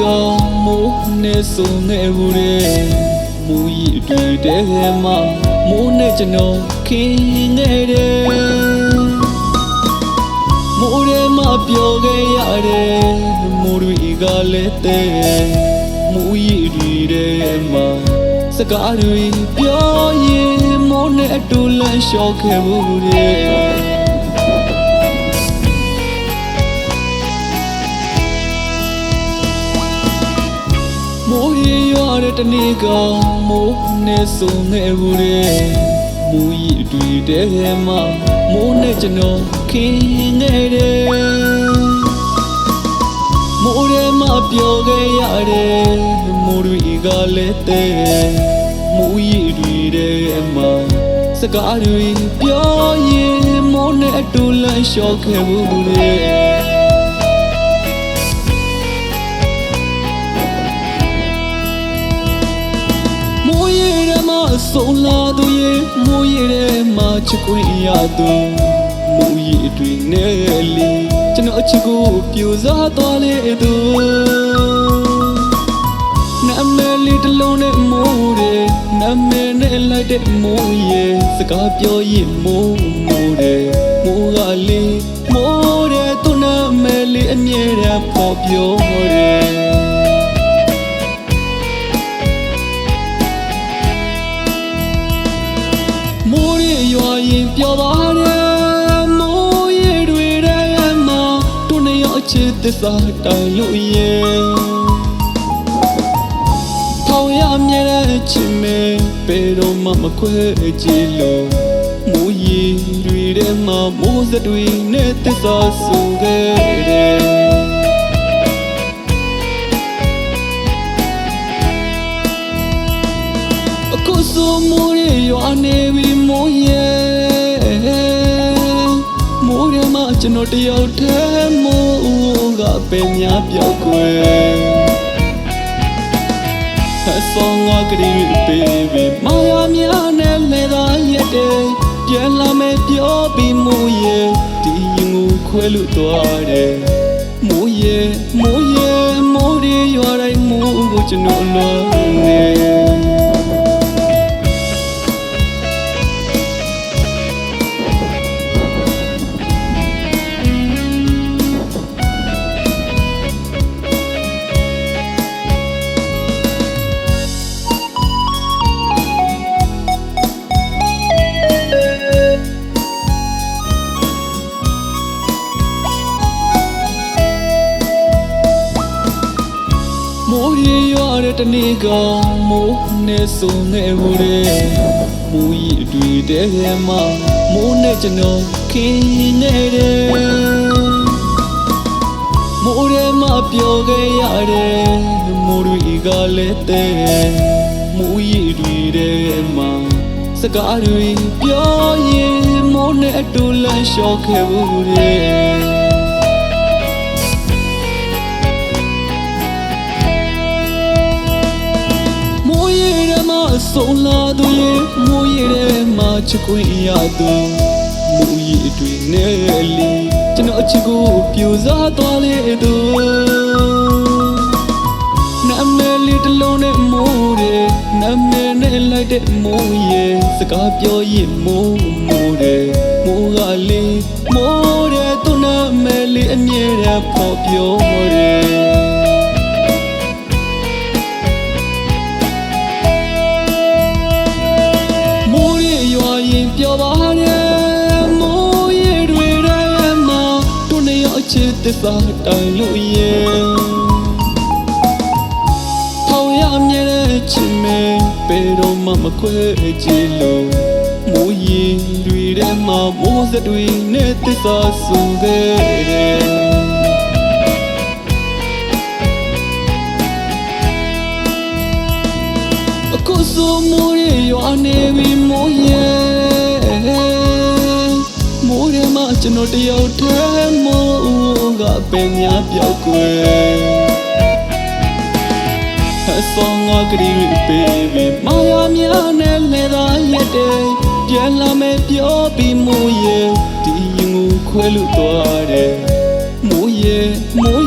ကောင်မိုးနဲ့ဆုံနေဘူးလေမူကြီးတွေ့တဲ့မှာမိုးနဲ့ကျွန်တော်ခင်းနေတယ်မိုးထဲမှာပျော်ခဲ့ရတယ်မိုးတွေကလည်းတဲ့မူကြီးတွေ့တဲ့မှာစကားတွေပြောရင်မိုးနဲ့အတူလမ်းလျှောက်ခဲ့ဘူးလေမိုးရီရွာတဲ့တနေ့ကောင်မိုးနဲ့ဆုံနေဘူးလေမူကြီးတွေ့တဲ့မှာမိုးနဲ့ကျွန်တော်ခင်းနေတယ်မိုးထဲမှာပျော်ခဲ့ရတယ်မိုးတွေကလည်းတဲ့မူကြီးတွေ့တဲ့မှာစကားတွေပြောရင်မိုးနဲ့အတူလမ်းလျှောက်ခဲ့ဘူးလေဆုံးလာသူရဲ့မိုးရဲမှာချစ်ခွင့်ရသူမိုးရဲတွေနဲ့လီကျွန်တော်အချစ်ကိုပြူစားသွားလေသူနာမည်လေးတစ်လုံးနဲ့မိုးရဲနာမည်နဲ့လိုက်တဲ့မိုးရဲစကားပြောရင်မိုးရဲမိုးကလေးမိုးရဲသူနာမည်လေးအမြဲတမ်းပေါ်ပြောရဲမိုးရီရွာရင်ပျော်ပါတယ်မိုးရီတွေထဲမှာတို့နှစ်ယောက်အချစ်သစ္စာတိုင်လို့ရဲ့ထောင်ရမြဲတဲ့ချစ်မဲဘယ်တော့မှမခွဲကြည့်လို့မိုးရီတွေထဲမှာမိုးစက်တွေနဲ့သစ္စာဆိုခဲ့တယ်အခုဆိုမိုးရီရွာနေပြီမိုးရဲမိုးရမကျွန်တော်တယောက်တည်းမိုးကပဲများပြောက်ွယ်အဆောင်ငါကလေးပေးပြီမာယာများနဲ့လဲသာရက်တယ်ပြန်လာမယ်ပြောပြီးမိုးရဲဒီရင်ကိုခွဲလို့သွားတယ်မိုးရဲမိုးရဲမိုးရီရွာတိုင်းမိုးကိုကျွန်တော်လွန်နေမိုးရီရွာတဲ့တနေ့ကောင်မိုးနဲ့ဆုံနေဘူးလေမူကြီးတွေ့တဲ့မှာမိုးနဲ့ကျွန်တော်ခင်းနေတယ်မိုးထဲမှာပျော်ခဲ့ရတယ်မိုးတွေကလည်းတဲ့မူကြီးတွေ့တဲ့မှာစကားတွေပြောရင်မိုးနဲ့အတူလမ်းလျှောက်ခဲ့ဘူးလေဆုံးလာသူရဲ့မိုးရဲမှာချစ်ခွင့်ရသူမိုးရဲတွေနဲ့လီကျွန်တော်အချစ်ကိုပြူစားသွားလေသူနာမည်လေးတစ်လုံးနဲ့မိုးရဲနာမည်နဲ့လိုက်တဲ့မိုးရဲစကားပြောရင်မိုးရဲမိုးကလေးမိုးရဲသူနာမည်လေးအမြဲတမ်းပေါ်ပြောရဲပျော်ပါတယ်မိုးရီတွေထဲမှာတို့နှစ်ယောက်အချစ်သစ္စာတိုင်လို့ရဲ့ထောင်ရမြဲတဲ့ချစ်မဲဘယ်တော့မှမခွဲကြည့်လို့မိုးရီတွေထဲမှာမိုးစက်တွေနဲ့သစ္စာဆိုခဲ့တယ်အခုဆိုမိုးရီရွာနေပြီမိုးရဲမိုးရမကျွန်တော်တယောက်တည်းမိုးကပဲများပြောက်ွယ်အဆောင်ငါကလေးပေးပြီမာယာများနဲ့လဲသာရက်တယ်ပြန်လာမယ်ပြောပြီးမိုးရဲဒီရင်ကိုခွဲလို့သွားတယ်မိုးရဲမိုး